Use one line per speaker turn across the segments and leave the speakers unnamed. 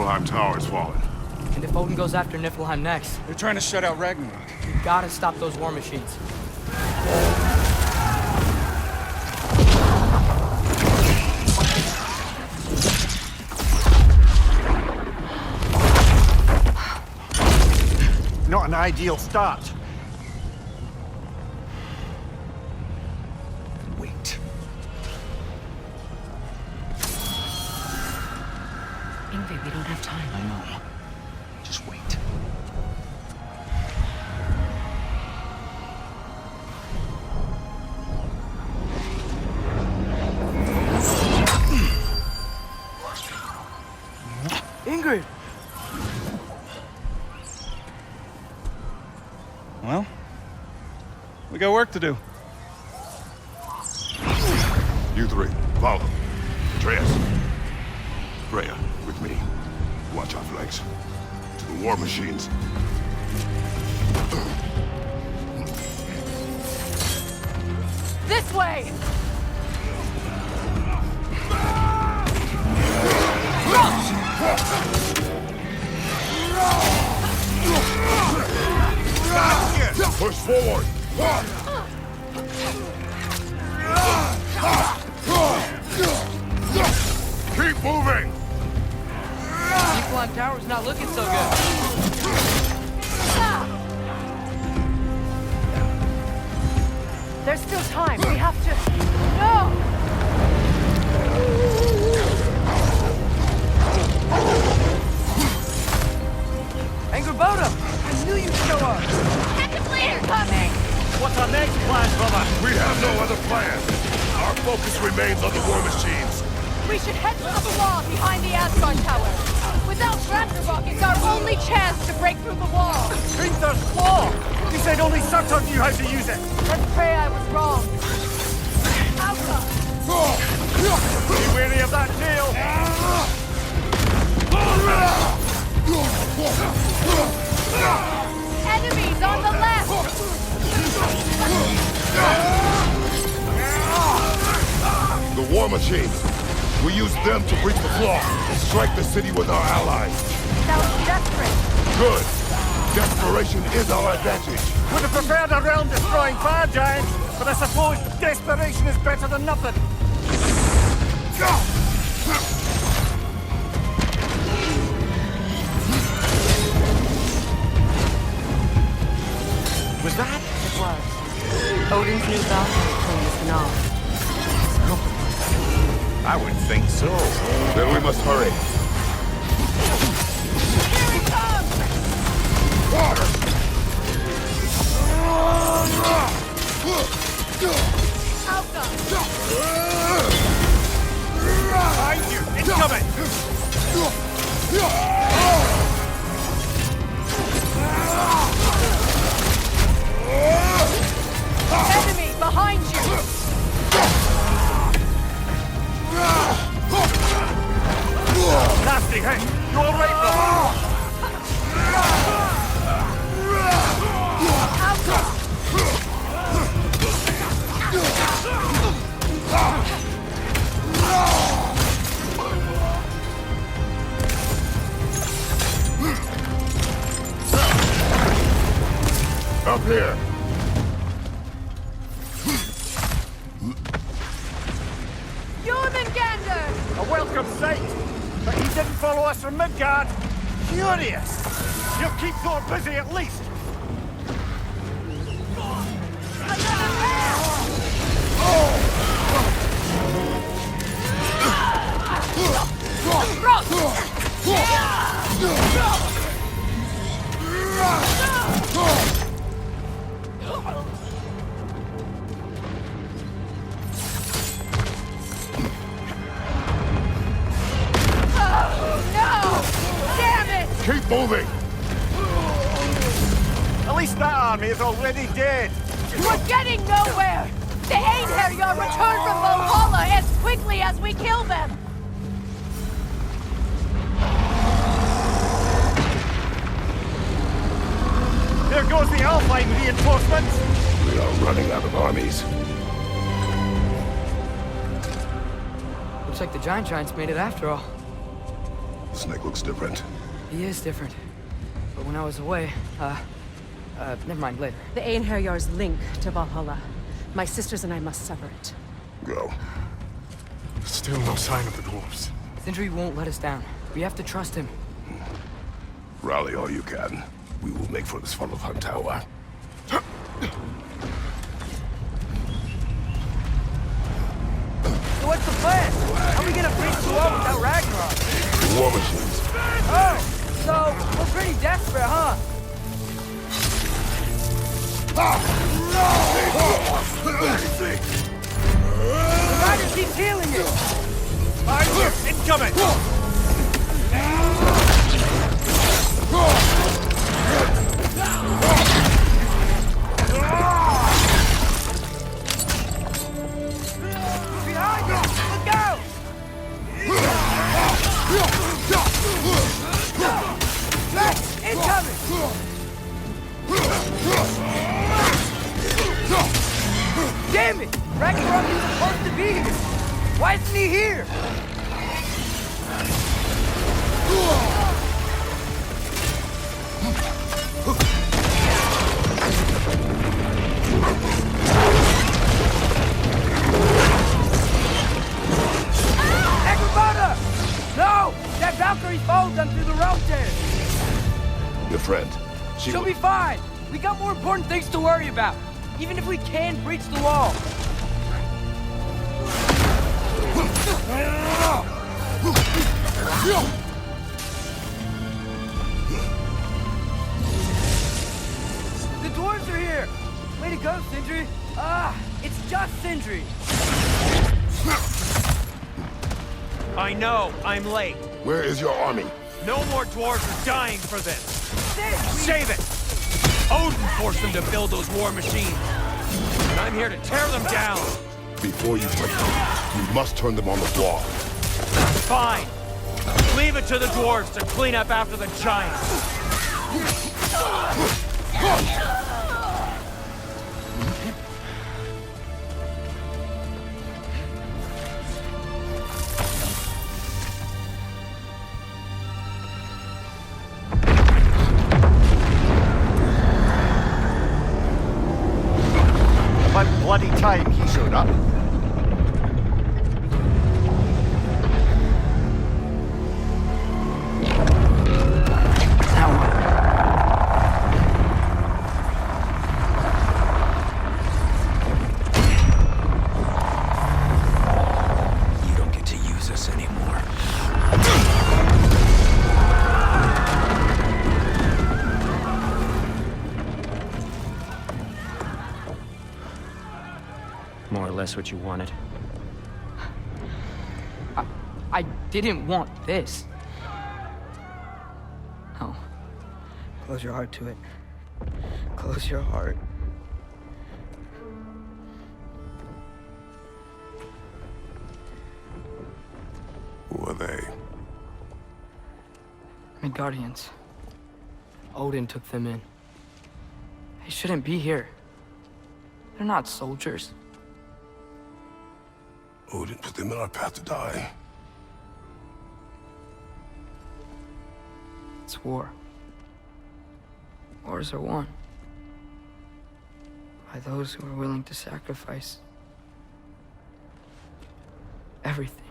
Niflheim Tower has fallen.
And if Odin goes after Niflheim next,
They're trying to shut out Ragnarök.
we gotta stop those war machines.
Not an ideal start.
Wait.
Ingrid, we don't have time.
I know. Just wait.
Ingrid!
Well, we got work to do.
You three, follow. Atreus. Freya, with me. Watch our flanks. To the war machines.
This way!
Push forward! Keep moving!
Niflheim Tower's not looking so good.
There's still time. We have to... No!
Angrboda! I knew you'd show up!
Clear coming!
What's our next plan, brother?
We have no other plan. Our focus remains on the war machines.
We should head for the wall behind the Asgard Tower. Without Ragnarök, it's our only chance to break through the wall.
Hrinder's claw! You said only Surtur knew how to use it.
Let's pray I was wrong. Alpha!
Be wary of that tail.
Enemies on the left!
The war machines. We use them to breach the flaw and strike the city with our allies.
Sounds desperate.
Good. Desperation is our advantage.
Would have preferred a realm-destroying fire giant, but I suppose desperation is better than nothing. Was that?
It was. Odin's new Valkyrie claim is phenomenal.
I would think so. Then we must hurry.
Here he comes! Alpha!
Behind you! Incoming!
Enemy behind you!
Nasty hit! You alright, brother?
Up here.
Jormungandr!
A welcome sight! But he didn't follow us from Midgard. Curious! You'll keep Thor busy at least!
Keep moving!
At least that army is already dead.
We're getting nowhere! The Einherjar return from Valhalla as quickly as we kill them!
There goes the Alpine reinforcements!
We are running out of armies.
Looks like the Giants made it after all.
The snake looks different.
He is different. But when I was away, never mind, later.
The Einherjar's link to Valhalla. My sisters and I must sever it.
Go.
Still no sign of the dwarves.
Sindri won't let us down. We have to trust him.
Rally all you can. We will make for this Svartalfheim tower.
So what's the plan? How are we gonna breach the wall without Ragnarok?
The war machines.
Oh, so we're pretty desperate, huh? The rider keeps healing it.
Fire incoming!
Behind us! Look out! Incoming! Damn it! Ragnarok is supposed to be here! Why isn't he here? Agrabata! No! That Valkyrie followed them through the road there!
Your friend.
She'll be fine! We got more important things to worry about! Even if we can breach the wall! The dwarves are here! Way to go, Sindri! It's just Sindri!
I know, I'm late.
Where is your army?
No more dwarves are dying for this.
Save
Save it! Odin forced them to build those war machines. And I'm here to tear them down.
Before you break them, you must turn them on the wall.
Fine. Leave it to the dwarves to clean up after the giants.
About bloody time he showed up.
You don't get to use us anymore.
More or less what you wanted.
I didn't want this. No. Close your heart to it. Close your heart.
Who are they?
Midgardians. Odin took them in. They shouldn't be here. They're not soldiers.
Odin put them in our path to die.
It's war. Wars are won by those who are willing to sacrifice everything.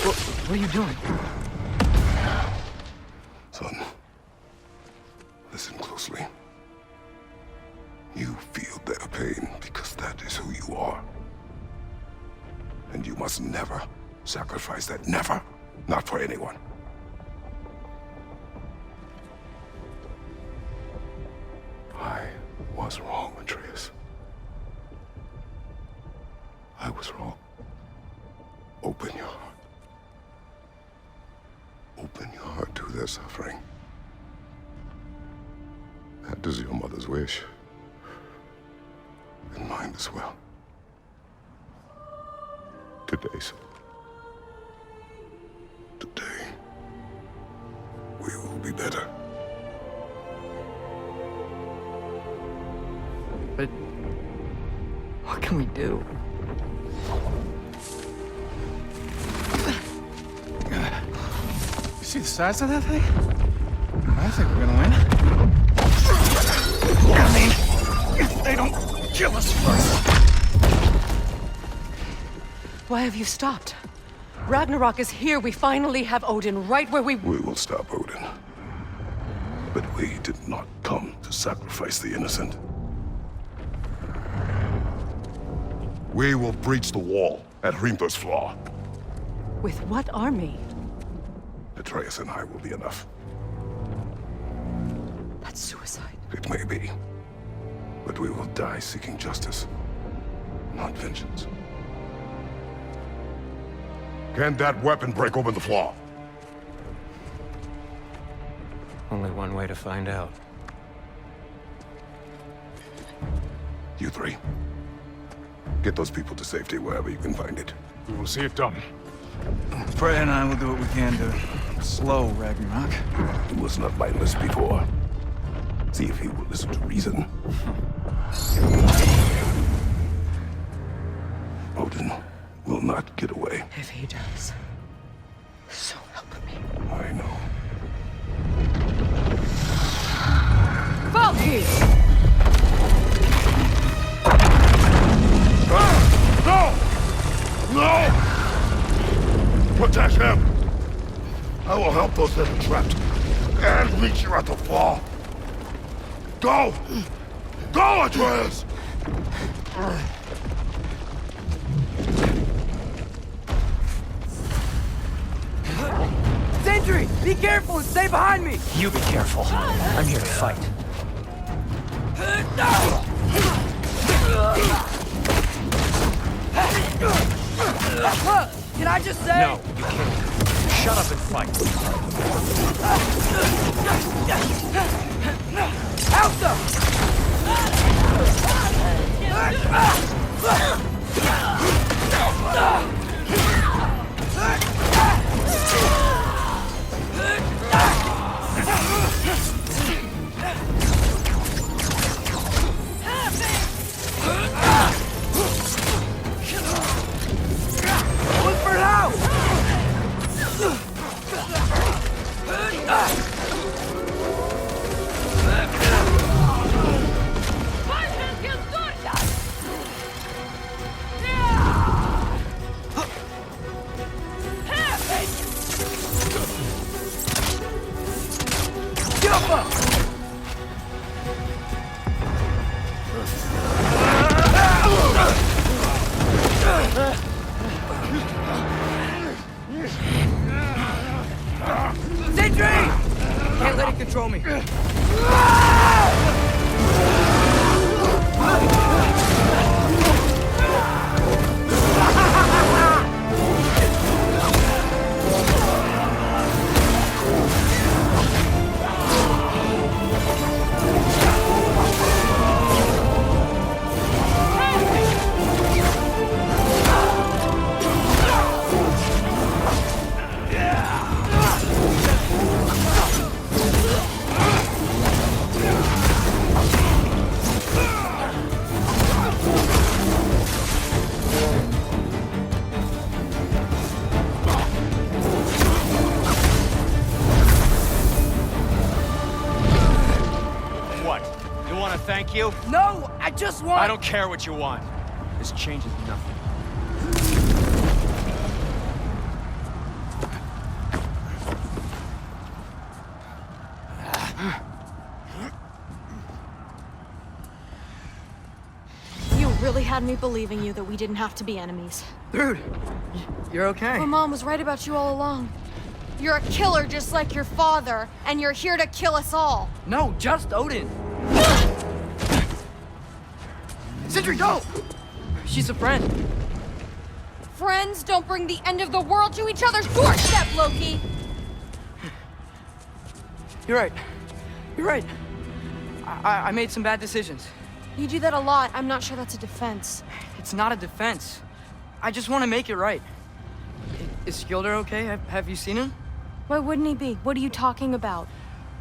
What are you doing?
Son, listen closely. You feel their pain because that is who you are. And you must never sacrifice that. Never. Not for anyone. I was wrong, Atreus. I was wrong. Open your heart. Open your heart to their suffering. That is your mother's wish. And mine as well. Today, son. Today, we will be better.
do.
You see the size of that thing? I think we're gonna win. I mean, if they don't kill us first.
Why have you stopped? Ragnarok is here. We finally have Odin right where we...
We will stop Odin. But we did not come to sacrifice the innocent. We will breach the wall at Hrimthor's Flaw.
With what army?
Atreus and I will be enough.
That's suicide.
It may be. But we will die seeking justice, not vengeance. Can that weapon break open the flaw?
Only one way to find out.
You three. Get those people to safety wherever you can find it.
We will see it done. Freya and I will do what we can to slow Ragnarok.
He was not my list before. See if he will listen to reason. Odin will not get away.
If he does, so help me.
I know.
Valky!
No! No! Protect him! I will help those that are trapped. And meet you at the fall. Go! Go, Atreus!
Sentry! Be careful and stay behind me!
You be careful. I'm here to fight.
Can I just say?
No, you can't. Shut up and fight.
Help them! Look for now! Sentry! Can't let it control me.
Thank you?
No, I just want...
I don't care what you want. This changes nothing.
You really had me believing you that we didn't have to be enemies.
Dude, you're okay.
My mom was right about you all along. You're a killer just like your father, and you're here to kill us all.
No, just Odin. Sentry, go! She's a friend.
Friends don't bring the end of the world to each other's doorstep, Loki!
You're right. You're right. I made some bad decisions.
You do that a lot. I'm not sure that's a defense.
It's not a defense. I just want to make it right. Is Skilder okay? Have you seen him?
Why wouldn't he be? What are you talking about?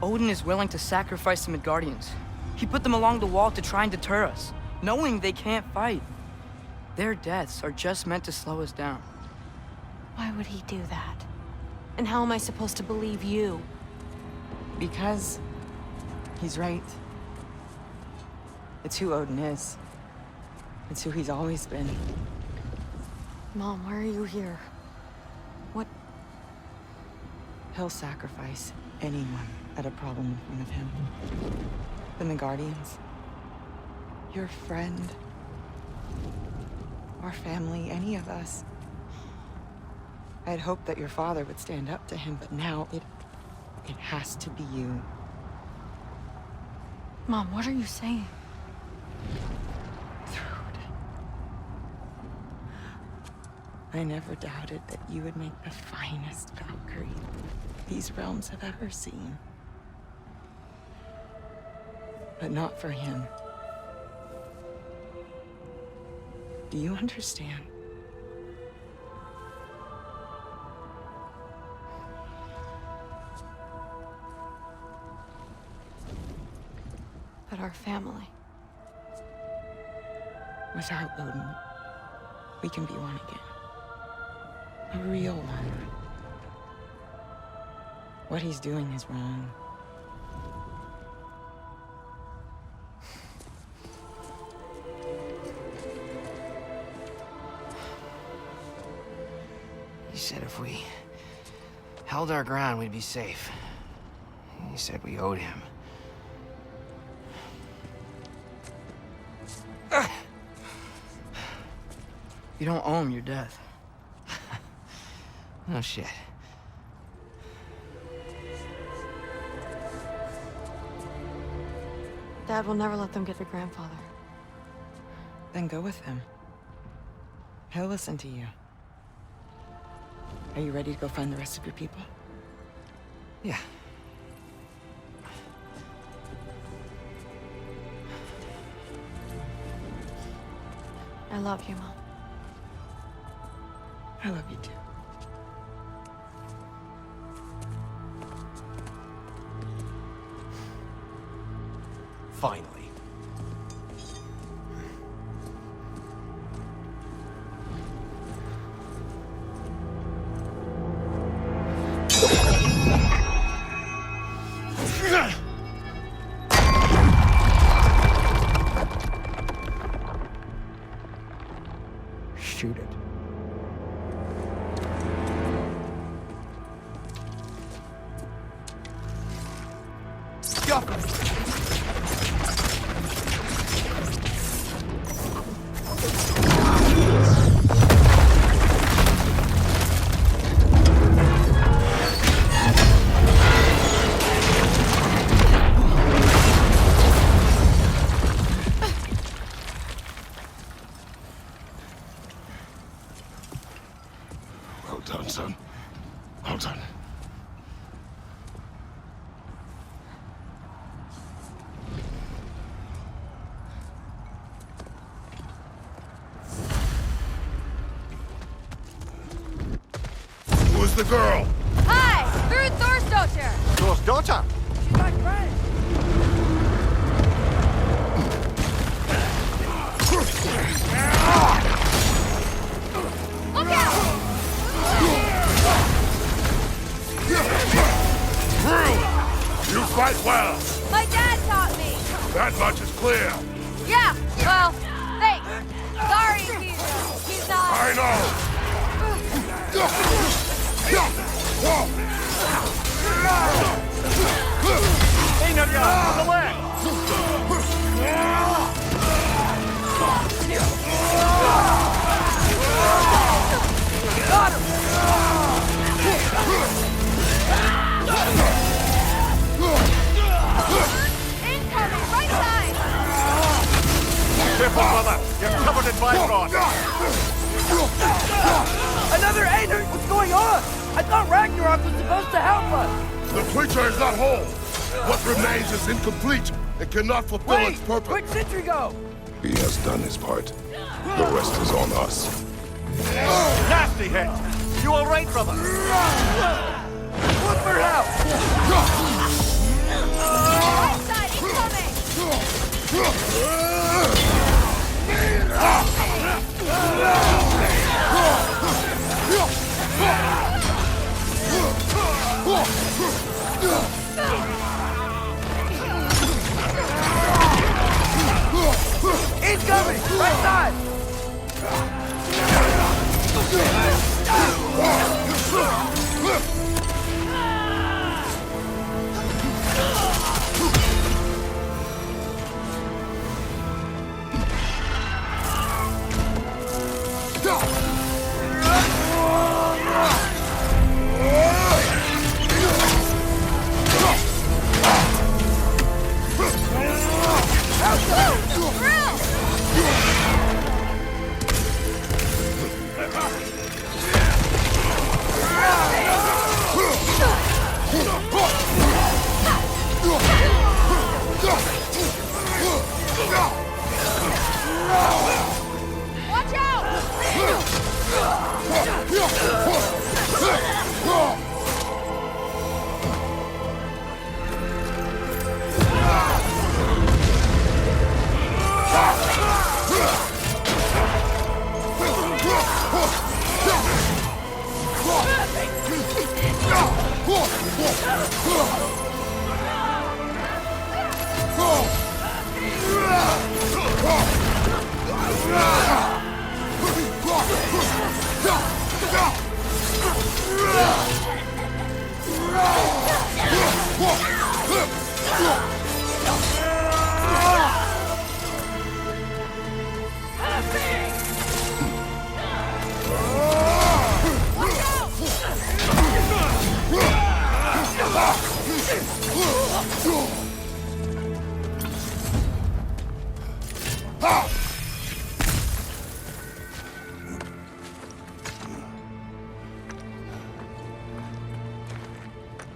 Odin is willing to sacrifice the Midgardians. He put them along the wall to try and deter us, knowing they can't fight. Their deaths are just meant to slow us down.
Why would he do that? And how am I supposed to believe you?
Because he's right. It's who Odin is. It's who he's always been.
Mom, why are you here? What?
He'll sacrifice anyone at a problem in front of him. The Guardians, your friend, our family, any of us. I had hoped that your father would stand up to him, but now it has to be you.
Mom, what are you saying?
I never doubted that you would make the finest Valkyrie these realms have ever seen. But not for him. Do you understand?
But our family.
Without Odin, we can be one again. A real one. What he's doing is wrong.
He said if we held our ground, we'd be safe. He said we owed him.
You don't owe him your death.
No shit.
Dad will never let them get their grandfather.
Then go with him. He'll listen to you. Are you ready to go find the rest of your people?
Yeah.
I love you, Mom.
I love you too.
Finally.
Shoot it.
Well done, son. Well done. Who's the girl?
Hi! Through Thor's daughter!
Thor's daughter?
She's my friend! Look out!
True! You fight well.
My dad taught me!
That much is clear.
Yeah, well, thanks. Sorry, he's not...
I know.
Hey, on the left!
Incoming, right side!
Careful, brother! You're covered in Bifrost!
Another Aiden! What's going on? I thought Ragnarök was supposed to help us!
The creature is not whole. What remains is incomplete and cannot fulfill its purpose.
Where'd Sentry go?
He has done his part. The rest is on us.
Nasty hit! You alright, brother?
Look for help!
Right side, incoming!
He's coming! Right side!
Watch out!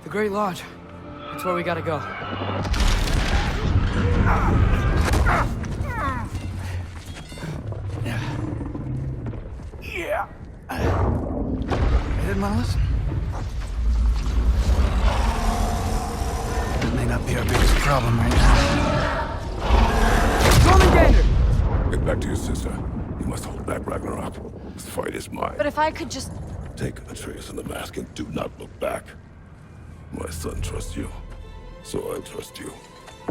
The Great Lodge. That's where we gotta go.
Yeah. I didn't want to listen. That may not be our biggest problem right now.
Roman Gander!
Get back to your sister. You must hold back Ragnarok. This fight is mine.
But if I could just...
Take Atreus and the mask and do not look back. My son trusts you, so I trust you.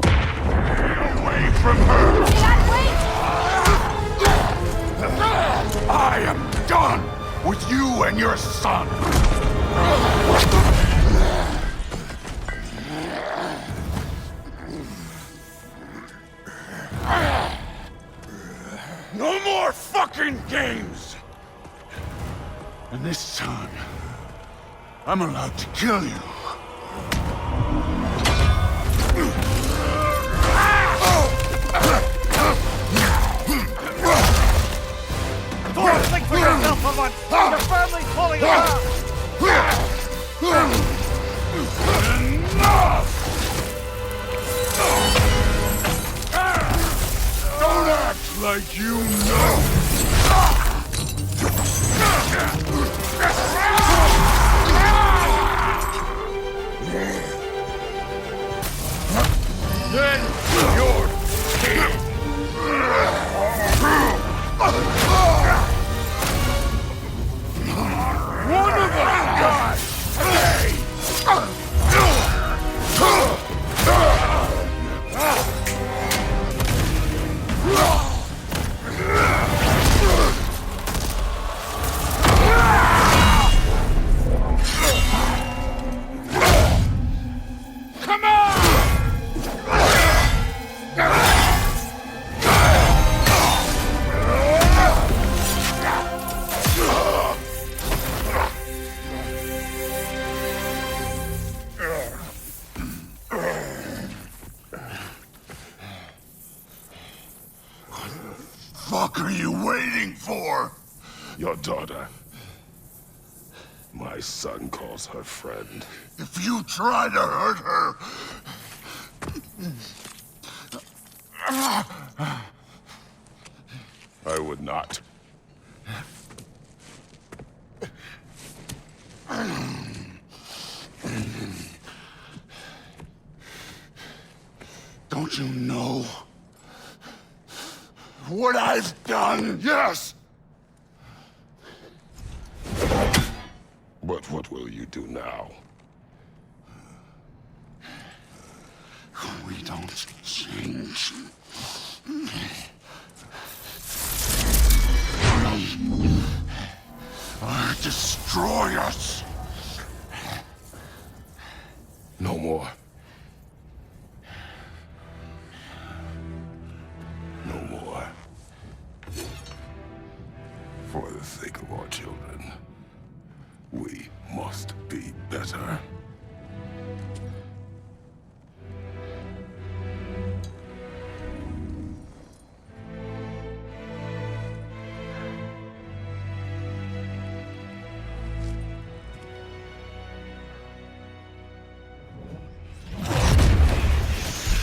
Away from her!
Dad, wait!
I am done with you and your son! No more fucking games! And this time, I'm allowed to kill you.
Think for yourself for once! Your family's pulling around!
Enough! Don't act like you know! Then you're dead! One of us dies today! Come on! What are you waiting for? Your daughter. My son calls her friend. If you try to hurt her... I would not. Don't you know what I've done? Yes! will you do now? We don't change. Or destroy us. No more. No more. For the sake of our children, we must be better.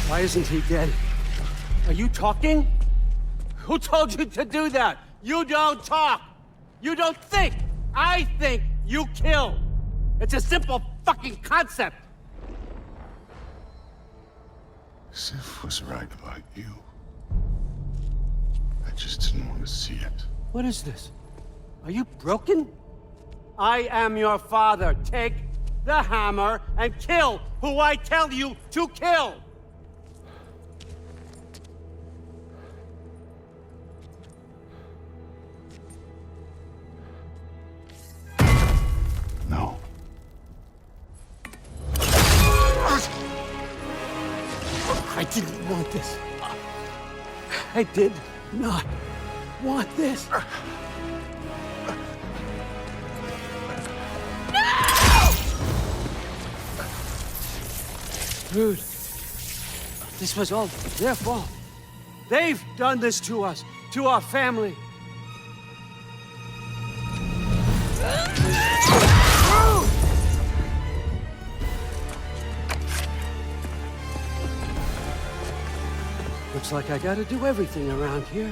Why isn't he dead? Are you talking? Who told you to do that? You don't talk. You don't think. I think, you kill. It's a simple fucking concept.
Sif was right about you. I just didn't want to see it.
What is this? Are you broken? I am your father. Take the hammer and kill who I tell you to kill.
No.
I didn't want this. I did not want this. Dude, this was all their fault. They've done this to us, to our family. Looks like I gotta do everything around here.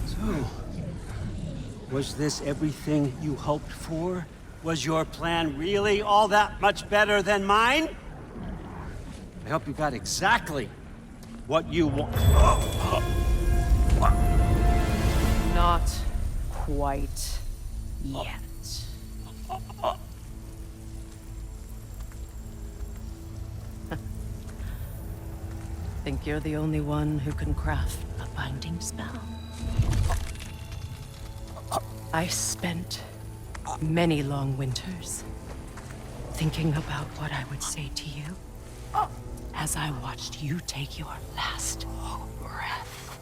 So, was this everything you hoped for? Was your plan really all that much better than mine? I hope you got exactly what you want.
Not quite yet. Think you're the only one who can craft a binding spell? I spent many long winters thinking about what I would say to you as I watched you take your last breath.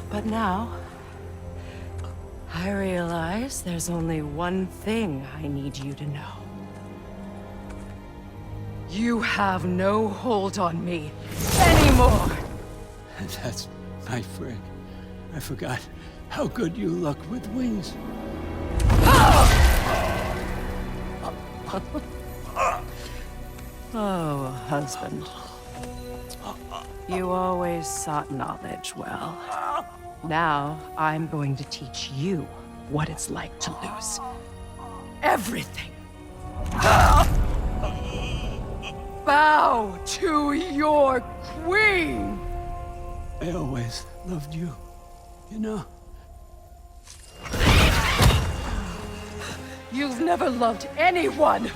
But now, I realize there's only one thing I need you to know. You have no hold on me anymore!
That's my friend. I forgot how good you look with wings.
Oh, husband. You always sought knowledge well. Now, I'm going to teach you what it's like to lose everything. Bow to your queen!
I always loved you, you know.
You've never loved anyone!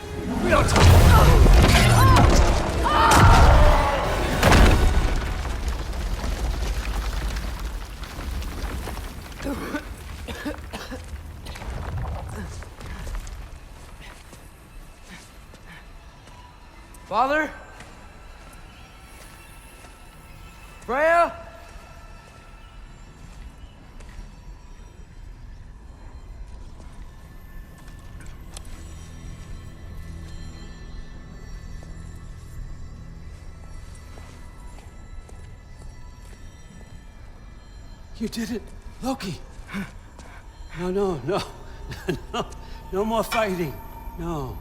Father? Freya?
You did it, Loki. No. No more fighting. No.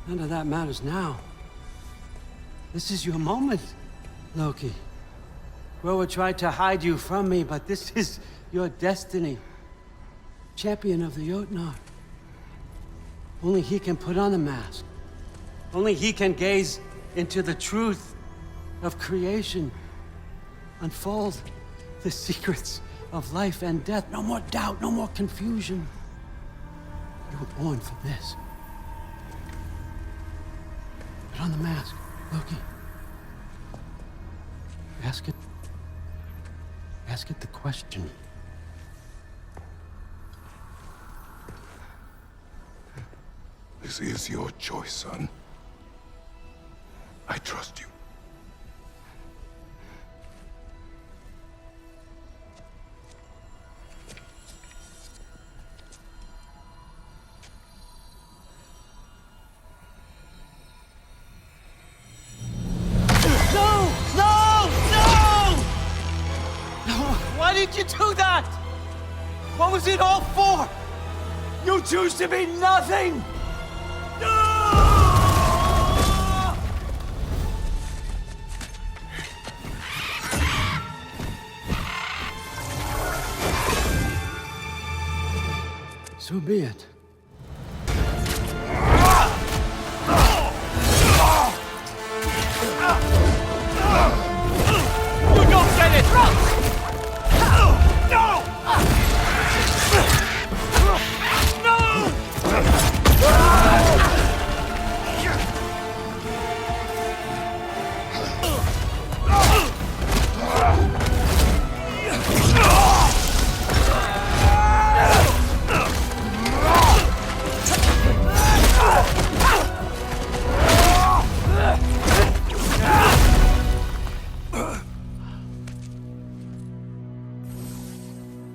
None of that matters now. This is your moment, Loki. Groa tried to hide you from me, but this is your destiny. Champion of the Jotnar. Only he can put on the mask. Only he can gaze into the truth of creation. Unfold the secrets of life and death. No more doubt, no more confusion. You were born for this. Put on the mask, Loki. Ask it the question.
This is your choice, son. I trust you.
Why did you do that? What was it all for? You choose to be nothing! So be it.
You don't get it! No!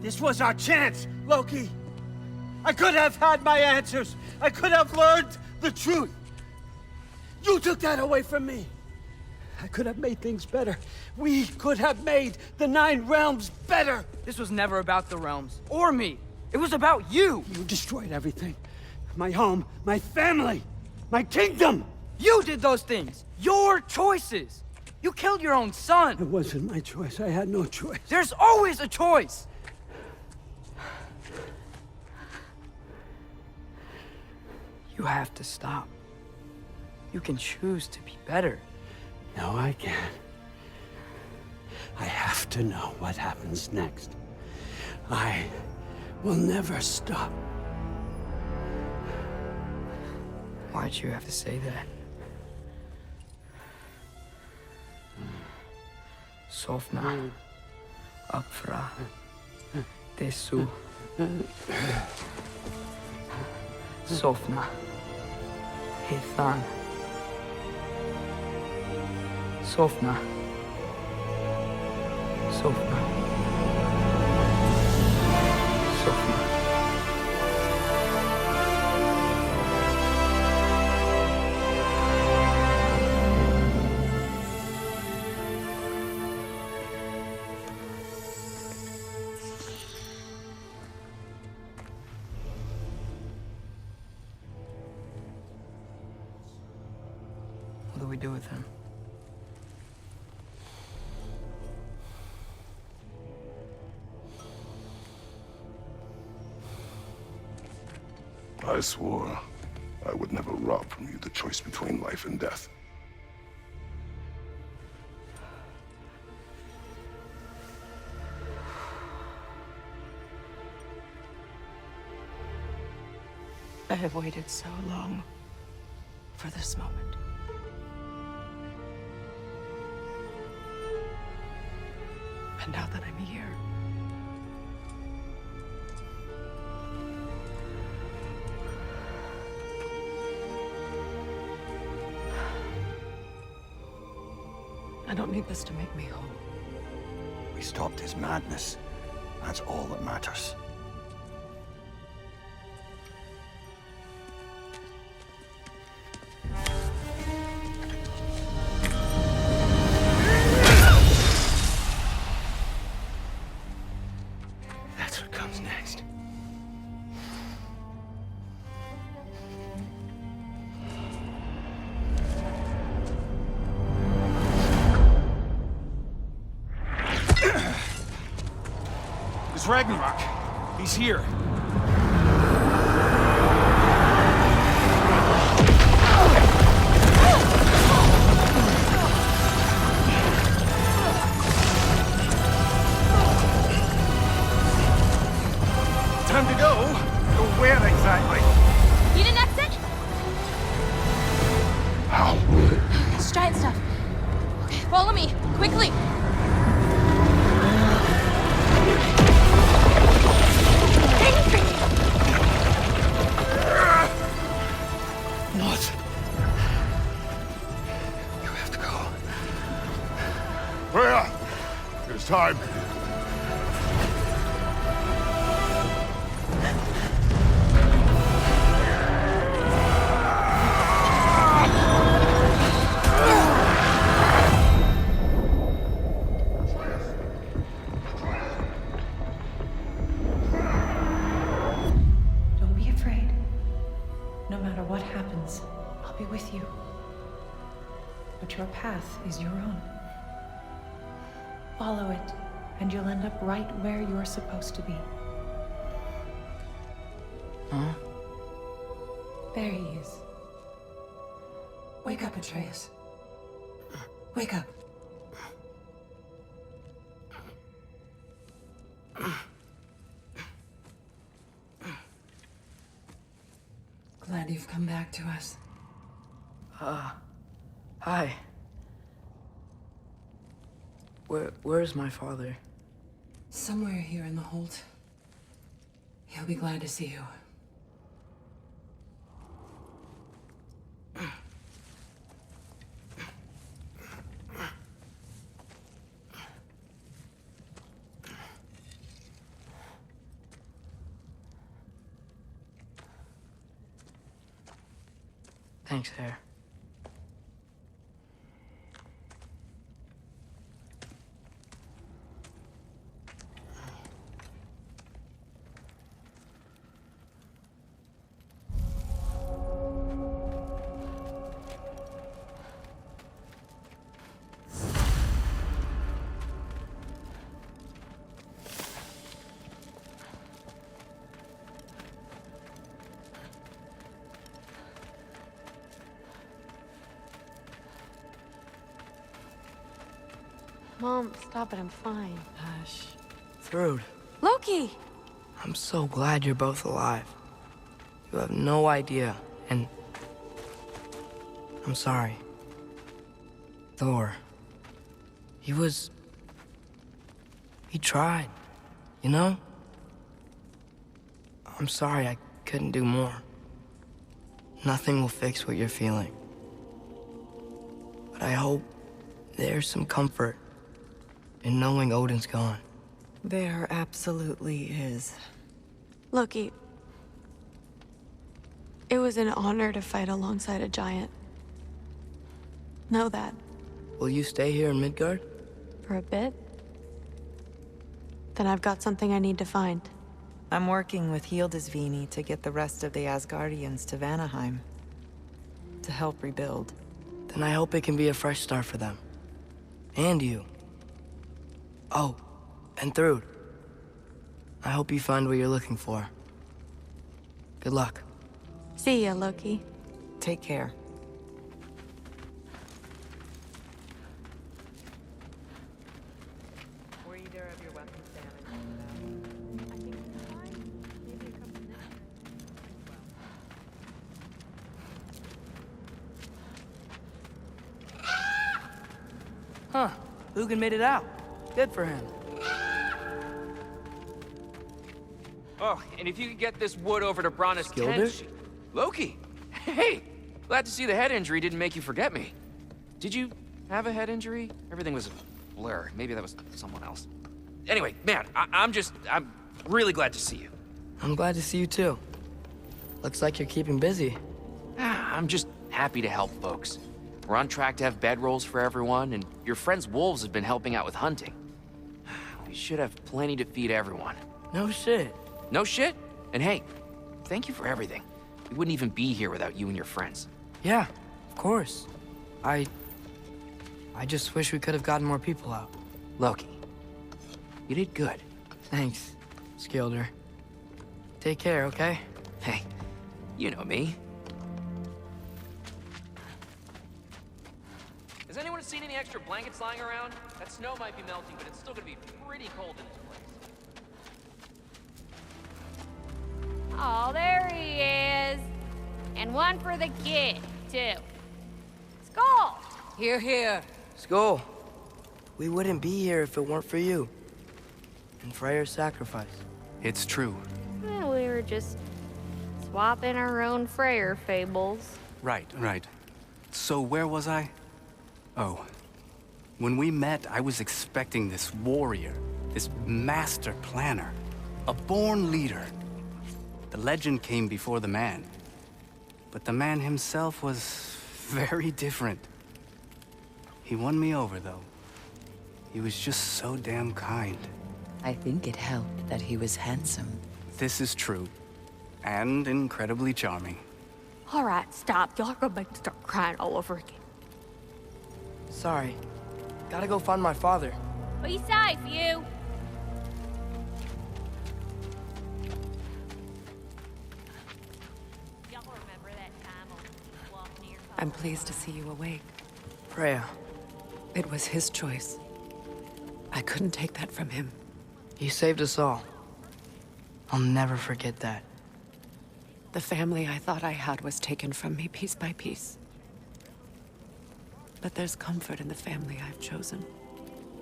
This was our chance, Loki. I could have had my answers. I could have learned the truth. You took that away from me. I could have made things better. We could have made the 9 realms better.
This was never about the realms, or me. It was about you.
You destroyed everything. My home, my family, my kingdom.
You did those things. Your choices. You killed your own son.
It wasn't my choice. I had no choice.
There's always a choice. You have to stop. You can choose to be better.
No, I can't. I have to know what happens next. I will never stop.
Why'd you have to say that? Sofna. Apfra. Desu. Sofna. Hithan. Sofna. Sofna. Sofna. What do we do with him?
I swore I would never rob from you the choice between life and death.
I have waited so long for this moment. And now that I'm here, I don't need this to make me whole.
We stopped his madness. That's all that matters.
That's what comes next.
It's Ragnarok. He's here.
Follow me, quickly!
What?
You have to go.
Freya! It's time.
Don't be afraid. No matter what happens, I'll be with you. But your path is your own. Follow it, and you'll end up right where you're supposed to be.
Huh?
There he is. Wake up, Atreus. Wake up. Glad you've come back to us.
Hi. Where's my father?
Somewhere here in the hold. He'll be glad to see you.
Thanks, Hare.
Mom, stop it, I'm fine.
Hush. Thrud,
Loki!
I'm so glad you're both alive. You have no idea, and I'm sorry. Thor, he tried, you know? I'm sorry I couldn't do more. Nothing will fix what you're feeling. But I hope there's some comfort in knowing Odin's gone.
There absolutely is.
Loki, it was an honor to fight alongside a giant. Know that.
Will you stay here in Midgard?
For a bit? Then I've got something I need to find.
I'm working with Hildisvíni to get the rest of the Asgardians to Vanaheim. To help rebuild.
Then I hope it can be a fresh start for them. And you. Oh, and Thrud. I hope you find what you're looking for. Good luck.
See ya, Loki.
Take care. Were either of your weapons damaged?
I think it's fine. Maybe a couple minutes.
Huh, Hugin made it out. Good for him.
Oh, and if you could get this wood over to Brana's
Skilder?
tent... Loki! Hey! Glad to see the head injury didn't make you forget me. Did you have a head injury? Everything was a blur. Maybe that was someone else. Anyway, man, I'm really glad to see you.
I'm glad to see you too. Looks like you're keeping busy.
I'm just happy to help folks. We're on track to have bedrolls for everyone, and your friend's wolves have been helping out with hunting. We should have plenty to feed everyone.
No shit.
No shit? And hey, thank you for everything. We wouldn't even be here without you and your friends.
Yeah, of course. I just wish we could have gotten more people out.
Loki, you did good.
Thanks, Skilder. Take care, okay?
Hey, you know me. Has anyone seen any extra blankets lying around? That snow might be melting, but it's still gonna be pretty cold in this place.
Oh, there he is. And one for the kid, too. Skull!
Here, here.
Skull, We wouldn't be here if it weren't for you. And Freyr's sacrifice.
It's true.
Well, we were just swapping our own Freyr fables.
Right. So where was I? Oh. When we met, I was expecting this warrior, this master planner, a born leader. The legend came before the man. But the man himself was very different. He won me over, though. He was just so damn kind.
I think it helped that he was handsome.
This is true. And incredibly charming.
All right, stop. Y'all are gonna make me start crying all over again.
Sorry. Gotta go find my father.
Be safe, you. Y'all remember that time on walking near?
I'm pleased to see you awake.
Freya.
It was his choice. I couldn't take that from him.
He saved us all. I'll never forget that.
The family I thought I had was taken from me piece by piece. But there's comfort in the family I've chosen.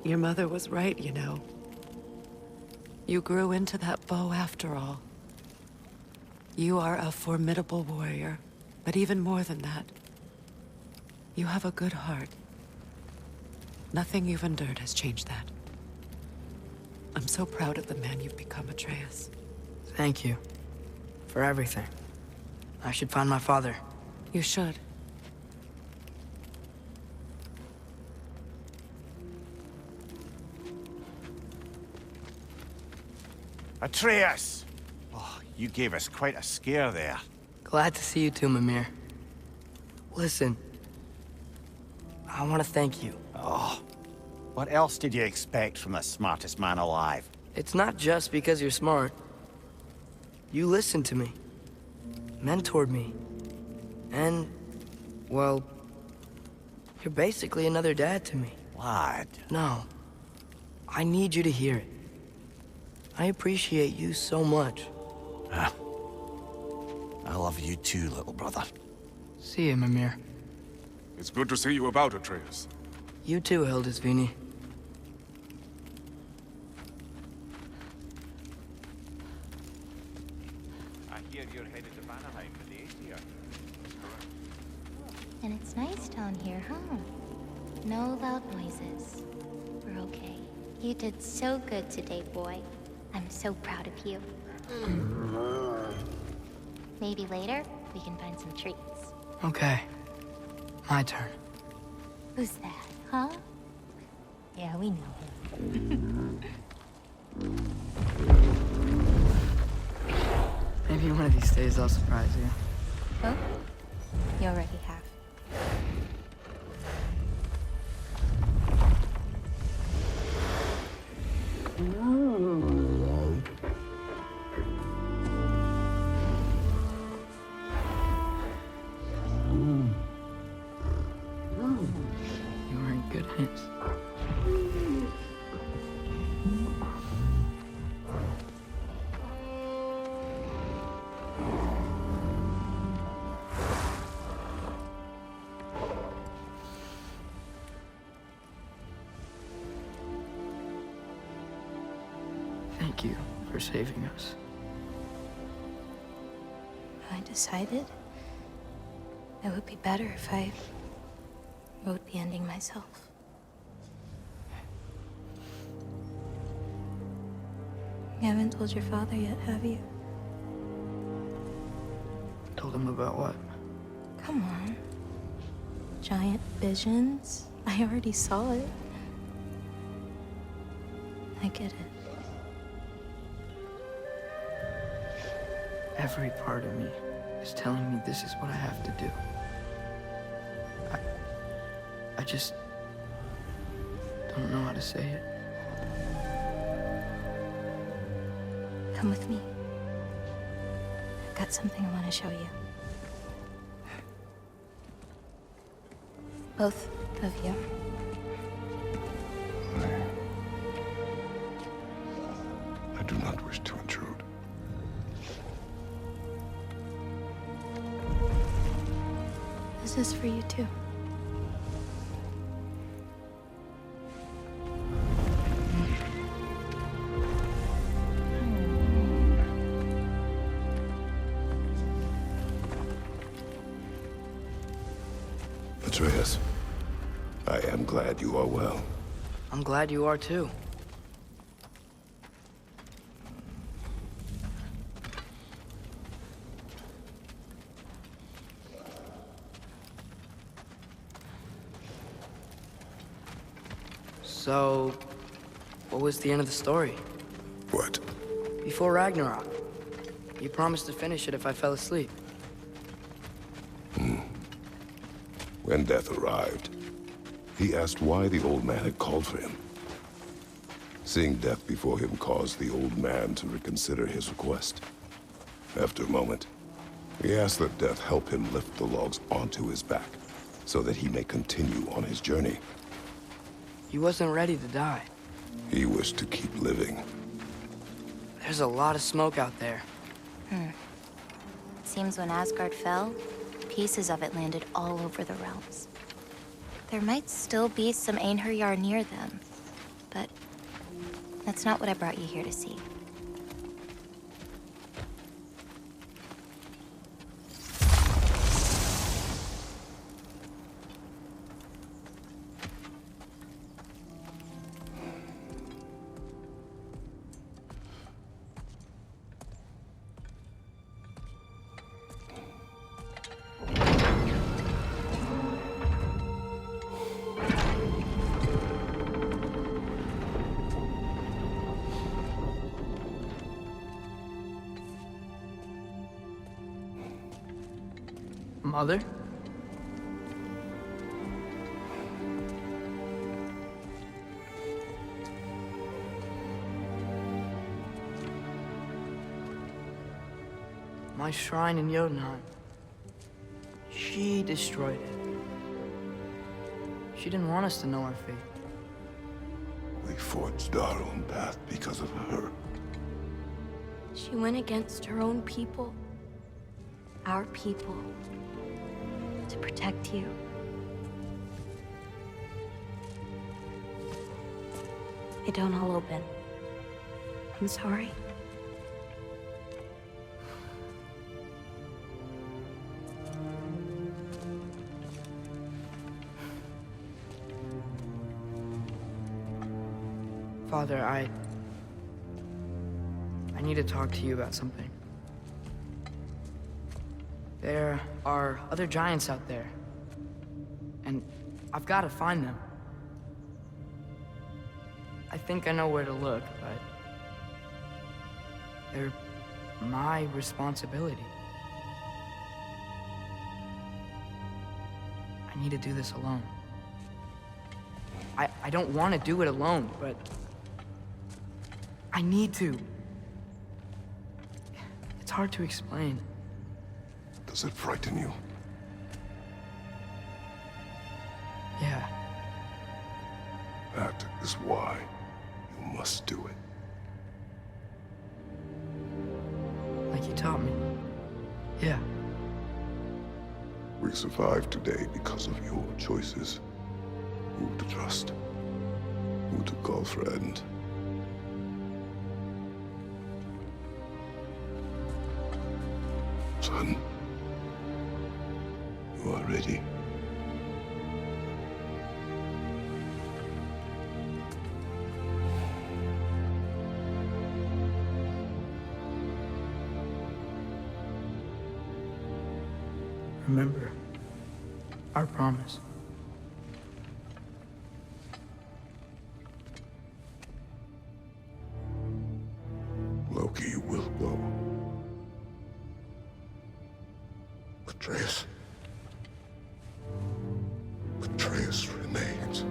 Your mother was right, you know. You grew into that bow after all. You are a formidable warrior, but even more than that, you have a good heart. Nothing you've endured has changed that. I'm so proud of the man you've become, Atreus.
Thank you. For everything. I should find my father.
You should.
Atreus! Oh, you gave us quite a scare there.
Glad to see you too, Mimir. Listen. I want to thank you.
Oh, what else did you expect from the smartest man alive?
It's not just because you're smart. You listened to me. Mentored me. And, well, you're basically another dad to me.
Lad.
No. I need you to hear it. I appreciate you so much.
I love you too, little brother.
See you, Mimir.
It's good to see you about, Atreus.
You too, Hildisvini.
I hear you're headed to Vanaheim for the Aesir.
And it's nice down here, huh? No loud noises. We're okay. You did so good today, boy. I'm so proud of you. Maybe later, we can find some treats.
Okay. My turn.
Who's that, huh? Yeah, we know him.
Maybe one of these days I'll surprise you.
Oh? You already have.
You're in good hands. Thank you for saving us.
I decided it would be better if I wrote the ending myself. You haven't told your father yet, have you?
Told him about what?
Come on. Giant visions? I already saw it. I get it.
Every part of me is telling me this is what I have to do. I just don't know how to say it.
Come with me. I've got something I want to show you. Both of you.
I do not wish to intrude.
This is for you too.
Atreus, I am glad you are well.
I'm glad you are too. So, what was the end of the story?
What?
Before Ragnarok, you promised to finish it if I fell asleep.
When death arrived, he asked why the old man had called for him. Seeing death before him caused the old man to reconsider his request. After a moment, he asked that death help him lift the logs onto his back, so that he may continue on his journey.
He wasn't ready to die.
He wished to keep living.
There's a lot of smoke out there.
Seems when Asgard fell, pieces of it landed all over the realms. There might still be some Einherjar near them, but that's not what I brought you here to see.
Mother? My shrine in Jotunheim. She destroyed it. She didn't want us to know our fate.
We forged our own path because of her.
She went against her own people. Our people. To protect you. It don't all open. I'm sorry.
Father, I need to talk to you about something. There are other giants out there, and I've got to find them. I think I know where to look, but they're my responsibility. I need to do this alone. I don't want to do it alone, but I need to. It's hard to explain.
Does it frighten you?
Yeah.
That is why you must do it.
Like you taught me. Yeah.
We survived today because of your choices. Who to trust, who to call friend. Son, you are ready.
Remember our promise.
Loki will go. Atreus. Atreus remains.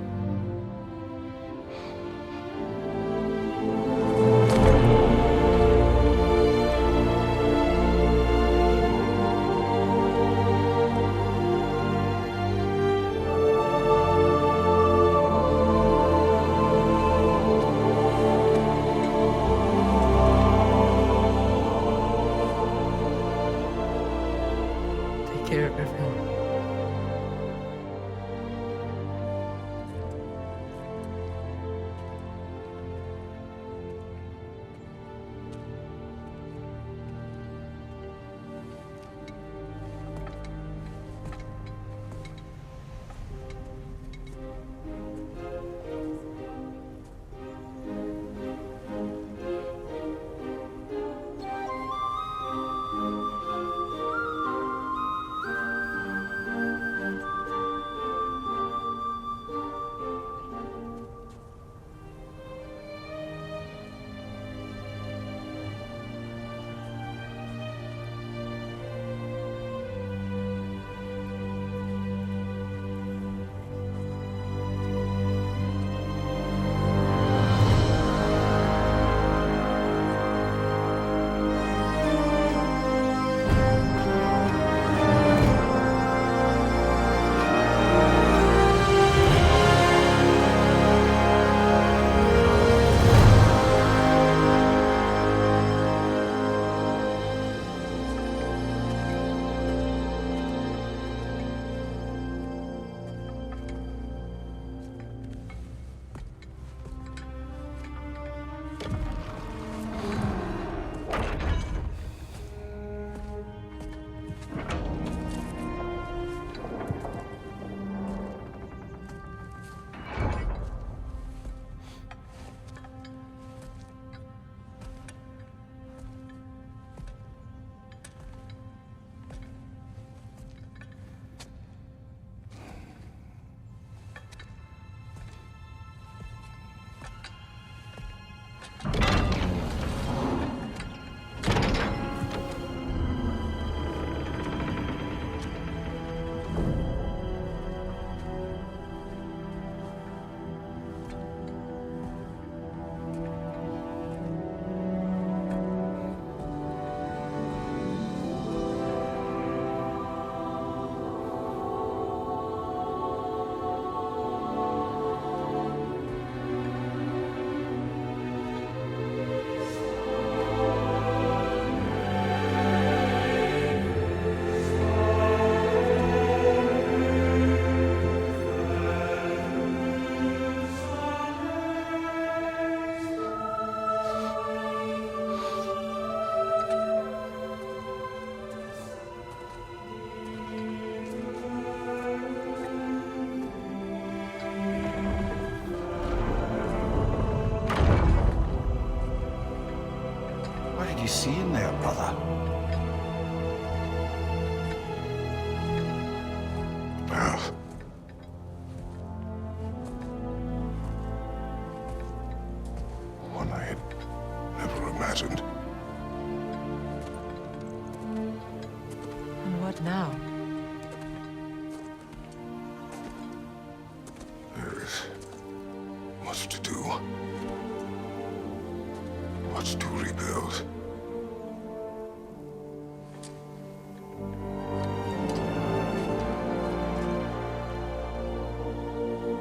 you seeing there, brother?
Well, one I had never imagined.
And what now?
There is much to do. Much to rebuild.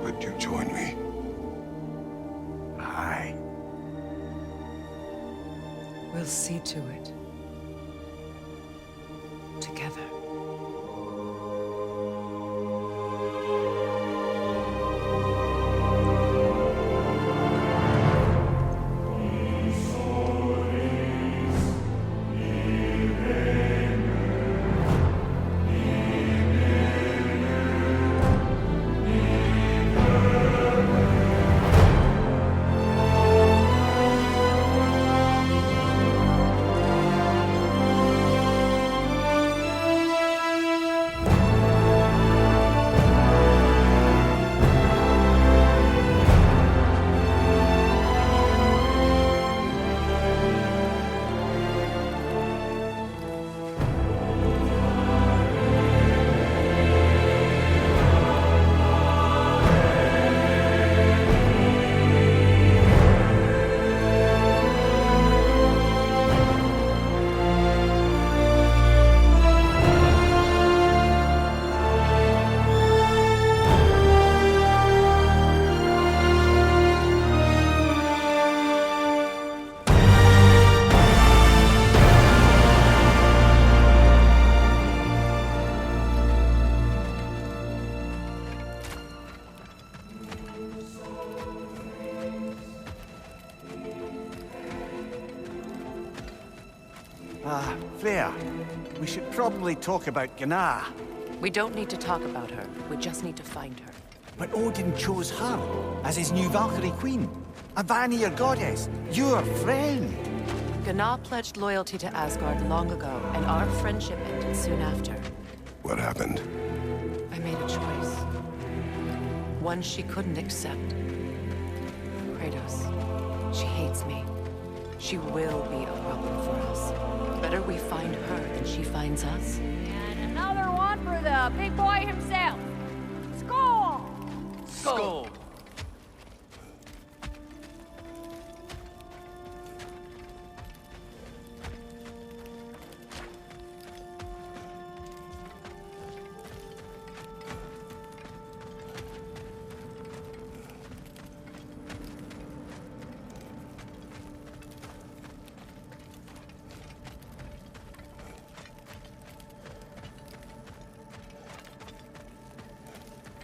Would you join me?
Aye.
We'll see to it. Together.
Freya, we should probably talk about Gná.
We don't need to talk about her. We just need to find her.
But Odin chose her as his new Valkyrie queen. A Vanir goddess, your friend.
Gná pledged loyalty to Asgard long ago, and our friendship ended soon after.
What happened?
I made a choice. One she couldn't accept. Kratos. She hates me. She will be a problem for us. Better we find her than she finds us.
And another one for the big boy himself. Skull!
Skull!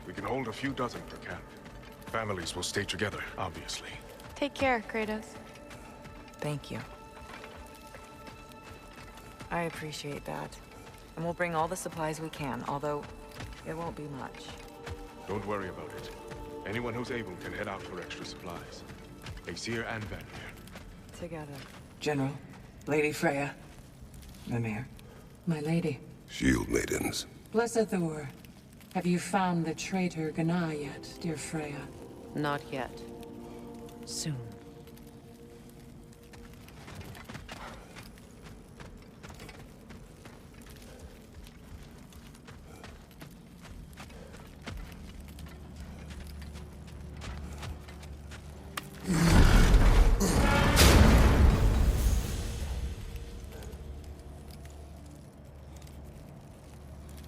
We can hold a few dozen per camp. Families will stay together, obviously.
Take care, Kratos.
Thank you. I appreciate that. And we'll bring all the supplies we can, although it won't be much.
Don't worry about it. Anyone who's able can head out for extra supplies. Aesir and Vanir.
Together.
General, Lady Freya, Mimir, my lady.
Shield maidens.
Blessed Thor, have you found the traitor Gná yet, dear Freya?
Not yet. Soon.